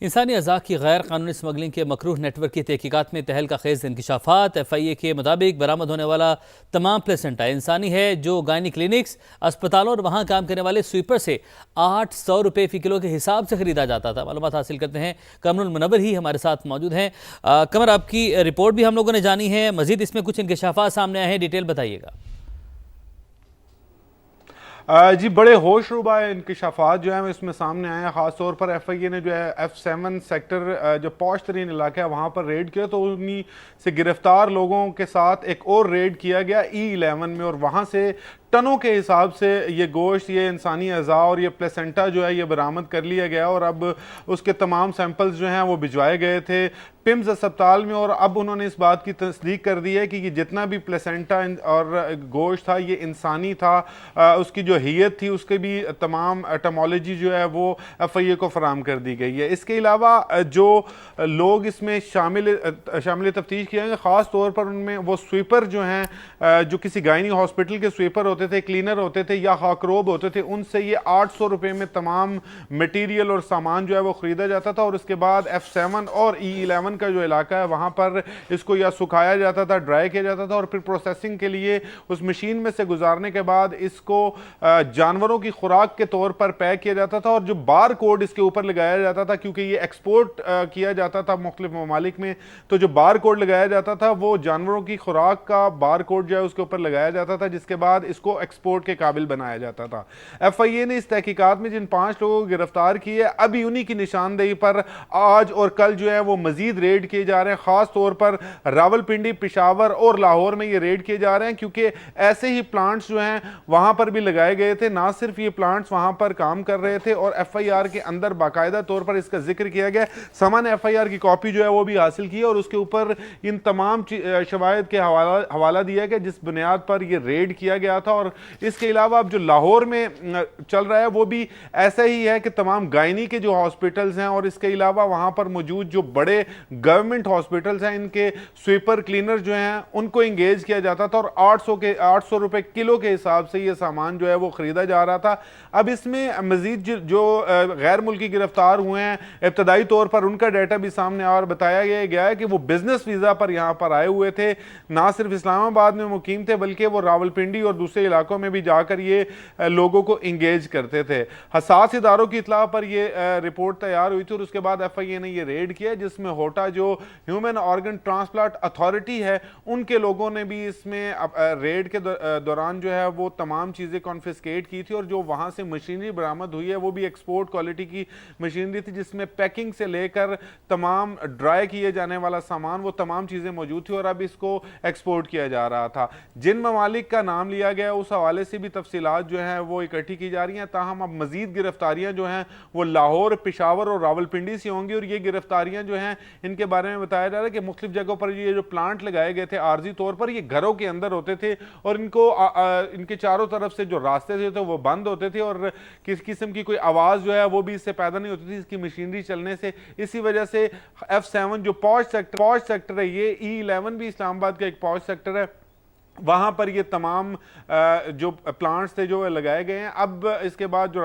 इंसानी अज़ा की गैर कानूनी स्मगलिंग के मकरूह नेटवर्क की तहकीकात में तहलका खेज इंकशाफात। FIA के मुताबिक बरामद होने वाला तमाम प्लेसेंटा इंसानी है, जो गायनी क्लिनिक्स, अस्पतालों और वहाँ काम करने वाले स्वीपर से 800 रुपये फ़ी किलो के हिसाब से ख़रीदा जाता था। मालूमात हासिल करते हैं, कमरुल मुनव्वर ही हमारे साथ मौजूद हैं। कमर, आपकी रिपोर्ट भी हम लोगों ने जानी है, मज़ीद इसमें कुछ इंकशाफात सामने आए हैं, डिटेल बताइएगा। जी, बड़े होशरुबा इंकशाफात जो है इसमें सामने आए हैं। ख़ास तौर पर FIA ने जो है F7 सेक्टर जो पॉश तरीन इलाका है वहाँ पर रेड किया, तो उन्हीं से गिरफ्तार लोगों के साथ एक और रेड किया गया E11 में, और वहाँ से टनों के हिसाब से ये गोश्त, ये इंसानी अज़ा और ये प्लेसेंटा जो है ये बरामद कर लिया गया, और अब उसके तमाम सैंपल्स जो हैं वो भिजवाए गए थे पिम्स अस्पताल में। और अब उन्होंने इस बात की तस्दीक कर दी है कि जितना भी प्लेसेंटा और गोश्त था ये इंसानी था, उसकी जो हैयत थी उसके भी तमाम एटमोलॉजी जो है वो FIA को फराम कर दी गई है। इसके अलावा जो लोग इसमें शामिल तफ्तीश किए गए, ख़ास तौर पर उनमें वो स्वीपर जो हैं, जो किसी गायनी हॉस्पिटल के स्वीपर होते थे, क्लीनर होते थे या खाकरोब होते थे, उनसे ये 800 रुपये में तमाम मटीरियल और सामान जो है वो ख़रीदा जाता था। और उसके बाद F7 और E11 का जो इलाका है वहाँ पर इसको या सुखाया जाता था, ड्राई किया जाता था, और फिर प्रोसेसिंग के लिए उस मशीन में से गुजारने के बाद इसको जानवरों की खुराक के तौर पर पैक किया जाता था। और जो बार कोड इसके ऊपर लगाया जाता था, क्योंकि ये एक्सपोर्ट किया जाता था मुख्तलिफ ममालिक में, तो जो बार कोड लगाया जाता था वो जानवरों की खुराक का बार कोड जो है उसके ऊपर लगाया जाता था, जिसके बाद इसको एक्सपोर्ट के काबिल बनाया जाता था। FIA ने इस तहकीकात में जिन 5 लोगों को गिरफ्तार किए, अभी उन्हीं की निशानदेही पर आज और कल जो है वो मजीद रेड किए जा रहे हैं। खास तौर पर रावलपिंडी, पेशावर और लाहौर में ये रेड किए जा रहे हैं, क्योंकि ऐसे ही प्लांट्स जो हैं वहां पर भी लगाए गए थे। ना सिर्फ ये प्लांट्स वहां पर काम कर रहे थे, और FIR के अंदर बाकायदा तौर पर इसका जिक्र किया गया। सामान्य FIR की कॉपी जो है वो भी हासिल की, और उसके ऊपर इन तमाम शवाहिद के हवाला दिया गया जिस बुनियाद पर यह रेड किया गया था। और इसके अलावा अब जो लाहौर में चल रहा है वो भी ऐसा ही है कि तमाम गायनी के जो हॉस्पिटल्स हैं, और इसके अलावा वहां पर मौजूद जो बड़े गवर्नमेंट हॉस्पिटल्स हैं, इनके स्वीपर क्लीनर जो हैं उनको इंगेज किया जाता था, और 800 रुपए किलो के हिसाब से ये सामान जो है वो खरीदा जा रहा था। अब इसमें मजीद जो गैर मुल्की गिरफ्तार हुए हैं, इब्तदाई तौर पर उनका डाटा भी सामने और बताया गया है कि वो बिजनेस वीजा पर यहाँ पर आए हुए थे, ना सिर्फ इस्लामाबाद में मुकीम थे बल्कि वो रावलपिंडी और दूसरे इलाकों में भी जाकर ये लोगों को इंगेज करते थे। हसास इदारों की इत्तला पर ये रिपोर्ट तैयार हुई थी, और उसके बाद FIA ने ये रेड किया, जिसमें होटा जो ह्यूमन ऑर्गन ट्रांसप्लांट अथॉरिटी है उनके लोगों ने भी इसमें रेड के दौरान जो है वो तमाम चीज़ें कॉन्फिस्केट की थी। और जो वहाँ से मशीनरी बरामद हुई है वो भी एक्सपोर्ट क्वालिटी की मशीनरी थी, जिसमें पैकिंग से लेकर तमाम ड्राई किए जाने वाला सामान, वो तमाम चीज़ें मौजूद थी, और अब इसको एक्सपोर्ट किया जा रहा था। जिन ममालिक का नाम लिया गया उस हवाले से भी तफसीलात जो हैं वो इकट्ठी की जा रही हैं। ताहम अब मजीद गिरफ्तारियाँ जो हैं वो लाहौर, पेशावर और रावलपिंडी से होंगी, और ये गिरफ्तारियाँ जो हैं इनके बारे में बताया जा रहा है कि मुख्तलिफ जगहों पर ये जो प्लांट लगाए गए थे आर्जी तौर पर, ये घरों के अंदर होते थे, और इनको इनके चारों तरफ से जो रास्ते थे तो वो बंद होते थे, और किस किस्म की कोई आवाज़ जो है वो भी इससे पैदा नहीं होती थी इसकी मशीनरी चलने से। इसी वजह से F7 जो पॉश सेक्टर है, ये E11 भी इस्लामाबाद का एक पॉश सेक्टर है, वहाँ पर ये तमाम जो प्लांट्स थे जो लगाए गए हैं। अब इसके बाद जो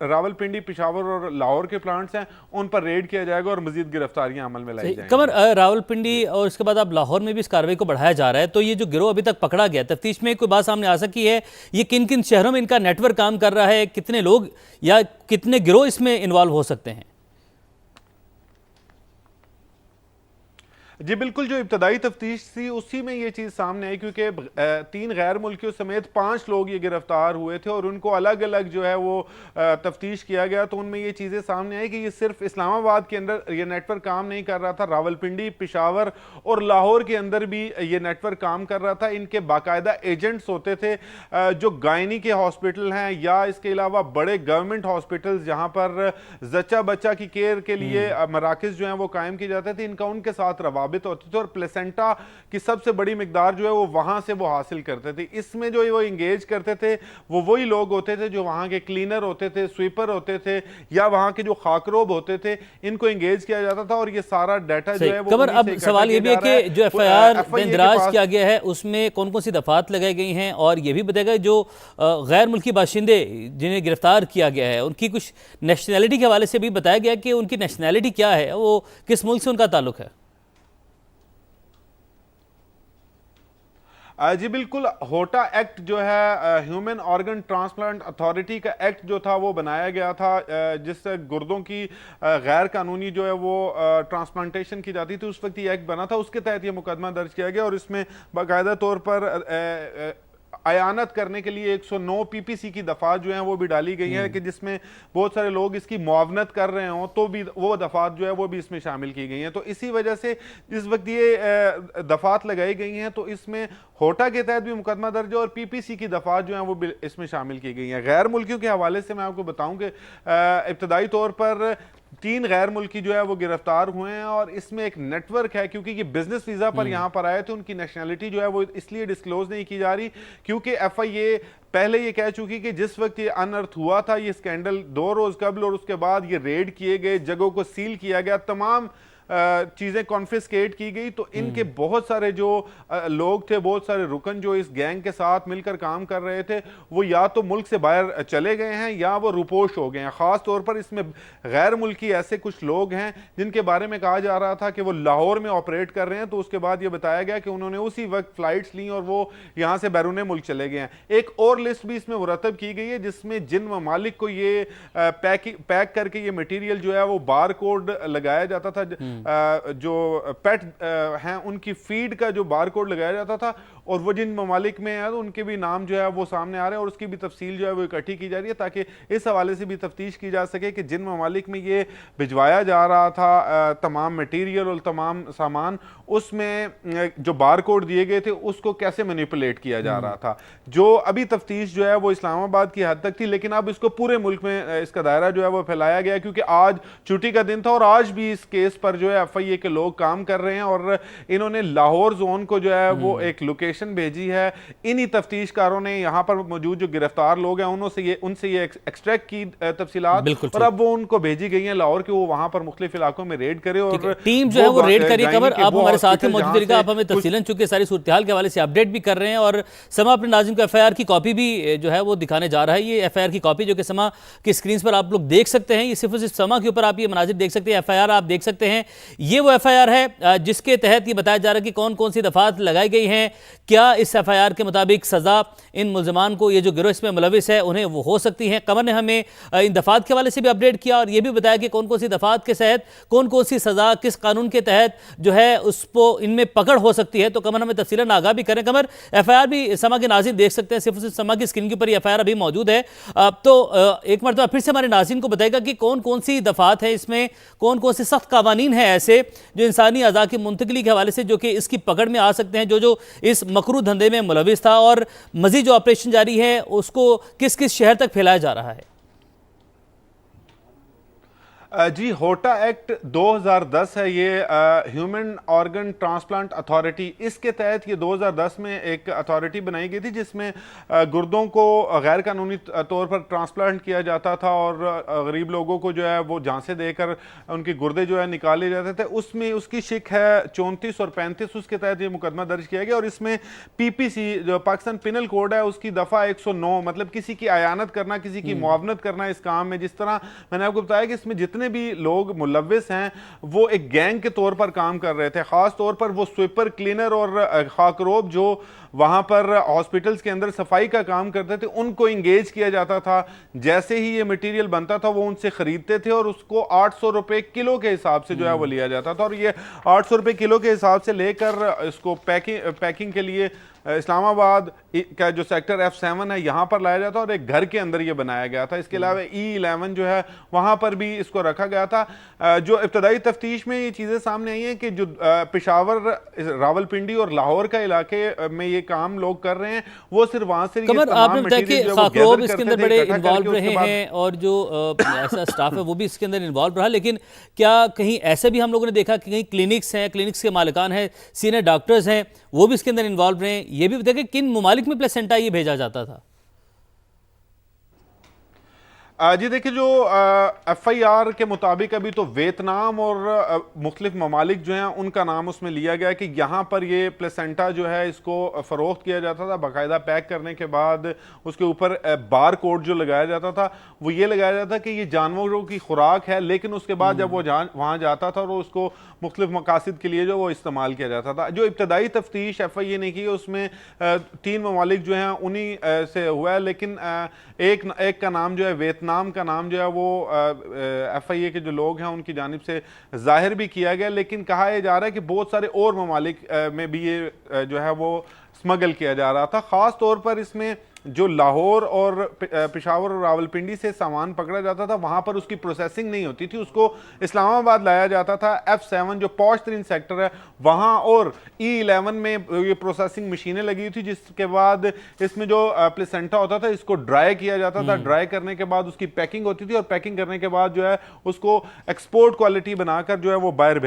रावलपिंडी, पेशावर और लाहौर के प्लांट्स हैं उन पर रेड किया जाएगा, और मजीद गिरफ्तारियां अमल में लाई जाएंगी। कमर, रावलपिंडी और इसके बाद अब लाहौर में भी इस कार्रवाई को बढ़ाया जा रहा है, तो ये जो गिरोह अभी तक पकड़ा गया, तफ्तीश में कोई बात सामने आ सकी है? ये किन किन शहरों में इनका नेटवर्क काम कर रहा है? कितने लोग या कितने गिरोह इसमें इन्वॉल्व हो सकते हैं? जी बिल्कुल, जो इब्तदाई तफ्तीश थी उसी में ये चीज़ सामने आई, क्योंकि 3 गैर मुल्कियों समेत 5 लोग ये गिरफ्तार हुए थे, और उनको अलग अलग जो है वो तफ्तीश किया गया। तो उनमें ये चीज़ें सामने आई कि ये सिर्फ इस्लामाबाद के अंदर ये नेटवर्क काम नहीं कर रहा था, रावलपिंडी, पेशावर और लाहौर के अंदर भी ये नेटवर्क काम कर रहा था। इनके बाकायदा एजेंट्स होते थे जो गायनी के हॉस्पिटल हैं, या इसके अलावा बड़े गवर्नमेंट हॉस्पिटल्स जहाँ पर जच्चा बच्चा की केयर के लिए मराकज़ जो हैं वो कायम किए जाते थे, इनका उनके साथ रवाबित साबित होते थे और प्लेसेंटा की सबसे बड़ी मिकदार जो है वो वहाँ से वो हासिल करते थे। इसमें जो वो इंगेज करते थे वो वही लोग होते थे जो वहाँ के क्लीनर होते थे, स्वीपर होते थे, या वहाँ के जो खाकरोब होते थे, इनको इंगेज किया जाता था। और ये सारा डाटा जो है वो कमर, अब सवाल ये भी है कि जो एफआईआर इंदराज किया गया है उसमें कौन कौन सी दफात लगाई गई हैं, और ये भी बताएगा जो गैर मुल्की बाशिंदे जिन्हें गिरफ्तार किया गया है उनकी कुछ नेशनैलिटी के हवाले से भी बताया गया कि उनकी नेशनैलिटी क्या है, वो किस मुल्क से उनका ताल्लुक है। जी बिल्कुल, होटा एक्ट जो है ह्यूमन ऑर्गन ट्रांसप्लांट अथॉरिटी का एक्ट जो था वो बनाया गया था, जिससे गुर्दों की गैर कानूनी जो है वो ट्रांसप्लांटेशन की जाती थी। उस वक्त ये एक्ट बना था, उसके तहत ये मुकदमा दर्ज किया गया और इसमें बाकायदा तौर पर अयानत करने के लिए 109 पीपीसी की दफात जो है वो भी डाली गई है कि जिसमें बहुत सारे लोग इसकी मुआवनत कर रहे हों तो भी वो दफात जो है वो भी इसमें शामिल की गई हैं। तो इसी वजह से जिस वक्त ये दफात लगाई गई हैं तो इसमें होटा के तहत भी मुकदमा दर्ज है और पीपीसी की दफात जो है वो भी इसमें शामिल की गई हैं। गैर मुल्कियों के हवाले से मैं आपको बताऊं कि इब्तदाई तौर पर 3 गैर मुल्की जो है वो गिरफ्तार हुए हैं और इसमें एक नेटवर्क है, क्योंकि ये बिजनेस वीजा पर यहाँ पर आए थे। उनकी नेशनैलिटी जो है वो इसलिए डिस्क्लोज नहीं की जा रही क्योंकि एफआईए पहले ये कह चुकी कि जिस वक्त ये अनर्थ हुआ था ये स्कैंडल 2 रोज कबल और उसके बाद ये रेड किए गए, जगहों को सील किया गया, तमाम चीजें कॉन्फिस्केट की गई। तो इनके बहुत सारे जो लोग थे, बहुत सारे रुकन जो इस गैंग के साथ मिलकर काम कर रहे थे, वो या तो मुल्क से बाहर चले गए हैं या वो रुपोश हो गए हैं। खास तौर पर इसमें गैर मुल्की ऐसे कुछ लोग हैं जिनके बारे में कहा जा रहा था कि वो लाहौर में ऑपरेट कर रहे हैं, तो उसके बाद ये बताया गया कि उन्होंने उसी वक्त फ्लाइट्स ली और वो यहाँ से बैरून मुल्क चले गए हैं। एक और लिस्ट भी इसमें मुरतब की गई है जिसमें जिन ममालिक को ये पैक करके ये मटीरियल जो है वो बार कोड लगाया जाता था, जो पेट हैं उनकी फीड का जो बारकोड लगाया जाता था, और वो जिन ममालिक में है तो उनके भी नाम जो है वो सामने आ रहे हैं और उसकी भी तफसील जो है वो इकट्ठी की जा रही है ताकि इस हवाले से भी तफ्तीश की जा सके कि जिन ममालिक में ये भिजवाया जा रहा था तमाम मटीरियल और तमाम सामान, उसमें जो बारकोड दिए गए थे उसको कैसे मैनिपुलेट किया जा रहा था। जो अभी तफ्तीश जो है वो इस्लामाबाद की हद तक थी, लेकिन अब इसको पूरे मुल्क में इसका दायरा जो है वो फैलाया गया क्योंकि आज छुट्टी का दिन था और आज भी इस केस पर जो है एफआईए के लोग काम कर रहे हैं और इन्होंने लाहौर जोन को जो है वो एक लोकेशन भेजी है। इन्हीं तफ्तीशकारों ने यहाँ पर मौजूद जो गिरफ्तार लोग हैं उनसे ये एक्सट्रैक्ट की तफसीलात और अब वो उनको भेजी गई हैं लाहौर के, वो वहां पर मुख्तलिफ इलाकों में रेड करे और टीम जो है वो रेड करी। खबर आप हमारे साथ ही मौजूद रहिएगा, आप हमें तफसीलन चूंकि सारी सूरत हाल के हवाले से अपडेट भी कर रहे हैं और समा अपने नाज़िम को एफआईआर की कॉपी भी जो है वो दिखाने जा रहा है। ये एफआईआर की कॉपी जो कि समा की स्क्रीन पर आप लोग देख सकते हैं, ये सिर्फ समा के ऊपर आप ये मनाजिर देख सकते हैं, एफआईआर आप देख सकते हैं। ये वो एफआईआर है जिसके तहत ये बताया जा रहा है कि कौन कौन सी दफात लगाई गई हैं, क्या इस एफआईआर के मुताबिक सजा इन मुल्जमान को, ये जो गिरोह इसमें मुलविस है, उन्हें वो हो सकती है। कमर ने हमें इन दफात के हवाले से भी अपडेट किया और ये भी बताया कि कौन कौन सी दफात के तहत कौन कौन सी सजा किस कानून के तहत जो है उसको इनमें पकड़ हो सकती है। तो कमर हमें तफसीलन आगाह भी करें। कमर, एफआईआर भी समा के नाज़रीन देख सकते हैं, सिर्फ समा की स्क्रीन के ऊपर एफआईआर अभी मौजूद है। तो एक मरतबा फिर से हमारे नाज़रीन को बताएगा कि कौन कौन सी दफात है, इसमें कौन कौन से सख्त कानून हैं ऐसे जो इंसानी अज़ा की मुंतकिली के हवाले से जो कि इसकी पकड़ में आ सकते हैं, जो इस मकरू धंधे में मुलविस था, और मजीद जो ऑपरेशन जारी है उसको किस किस शहर तक फैलाया जा रहा है। जी, होटा एक्ट 2010 है, ये ह्यूमन ऑर्गन ट्रांसप्लांट अथॉरिटी, इसके तहत ये 2010 में एक अथॉरिटी बनाई गई थी जिसमें गुर्दों को गैर कानूनी तौर पर ट्रांसप्लांट किया जाता था और गरीब लोगों को जो है वो झांसे देकर उनके गुर्दे जो है निकाले जाते थे। उसमें उसकी शिक है 34 और 35, उसके तहत ये मुकदमा दर्ज किया गया और इसमें पीपीसी जो पाकिस्तान पिनल कोड है उसकी दफ़ा 109, मतलब किसी की अयानत करना, किसी की मुआवनत करना इस काम में। जिस तरह मैंने आपको बताया कि इसमें जितने भी लोग मुलविस हैं वो एक गैंग के तौर पर काम कर रहे थे, खास तौर पर वो स्वीपर, क्लीनर और खाकरोब जो वहां पर हॉस्पिटल्स के अंदर सफाई का काम करते थे, उनको इंगेज किया जाता था। जैसे ही ये मटेरियल बनता था वो उनसे खरीदते थे और उसको 800 रुपए किलो के हिसाब से जो है वो लिया जाता था और ये 800 रुपए किलो के हिसाब से लेकर इसको पैकिंग के लिए इस्लामाबाद का जो सेक्टर F7 है यहाँ पर लाया जाता है और एक घर के अंदर ये बनाया गया था। इसके अलावा E11 जो है वहाँ पर भी इसको रखा गया था। जो इब्तदाई तफ्तीश में ये चीज़ें सामने आई हैं कि जो पेशावर, रावलपिंडी और लाहौर का इलाके में ये काम लोग कर रहे हैं, वो सिर्फ वहाँ से कमर, आपने बताया कि खाकरोब इसके अंदर बड़े इन्वॉल्व रहे हैं और जो ऐसा स्टाफ है वो भी इसके अंदर इन्वॉल्व रहा, लेकिन क्या कहीं ऐसे भी हम लोगों ने देखा कि कहीं क्लिनिक्स हैं, क्लिनिक्स के मालिकान हैं, सीनियर डॉक्टर्स हैं, वो भी इसके अंदर इन्वॉल्व रहे हैं? ये भी बताया कि किन मुमालिक में प्लेसेंटा ये भेजा जाता था? जी देखिए, जो FIR के मुताबिक अभी तो वियतनाम और मुख्तलिफ ममालिक जो हैं उनका नाम उसमें लिया गया कि यहाँ पर ये प्लेसेंटा जो है इसको फ़रोख्त किया जाता था। बाकायदा पैक करने के बाद उसके ऊपर बार कोड जो लगाया जाता था वो ये लगाया जाता था कि ये जानवरों की खुराक है, लेकिन उसके बाद जब वो वहाँ जाता था और उसको मुख्तलिफ मकासद के लिए जो वो इस्तेमाल किया जाता था। जो इब्तदाई तफ्तीश FIA ने की उसमें 3 ममालिक जो हैं उन्हीं से हुआ है, लेकिन एक का नाम जो है, वियतनाम का नाम जो है वो FIA के जो लोग हैं उनकी जानिब से जाहिर भी किया गया, लेकिन कहा यह जा रहा है कि बहुत सारे और ममालिक में भी ये जो है वो स्मगल किया जा रहा था। ख़ास तौर पर इसमें जो लाहौर और पेशावर और रावलपिंडी से सामान पकड़ा जाता था वहाँ पर उसकी प्रोसेसिंग नहीं होती थी, उसको इस्लामाबाद लाया जाता था। F7 जो पॉश तरीन सेक्टर है वहाँ और E11 में ये प्रोसेसिंग मशीनें लगी हुई थी, जिसके बाद इसमें जो प्लेसेंटा होता था इसको ड्राई किया जाता था। ड्राई करने के बाद उसकी पैकिंग होती थी और पैकिंग करने के बाद जो है उसको एक्सपोर्ट क्वालिटी बनाकर जो है वो बाहर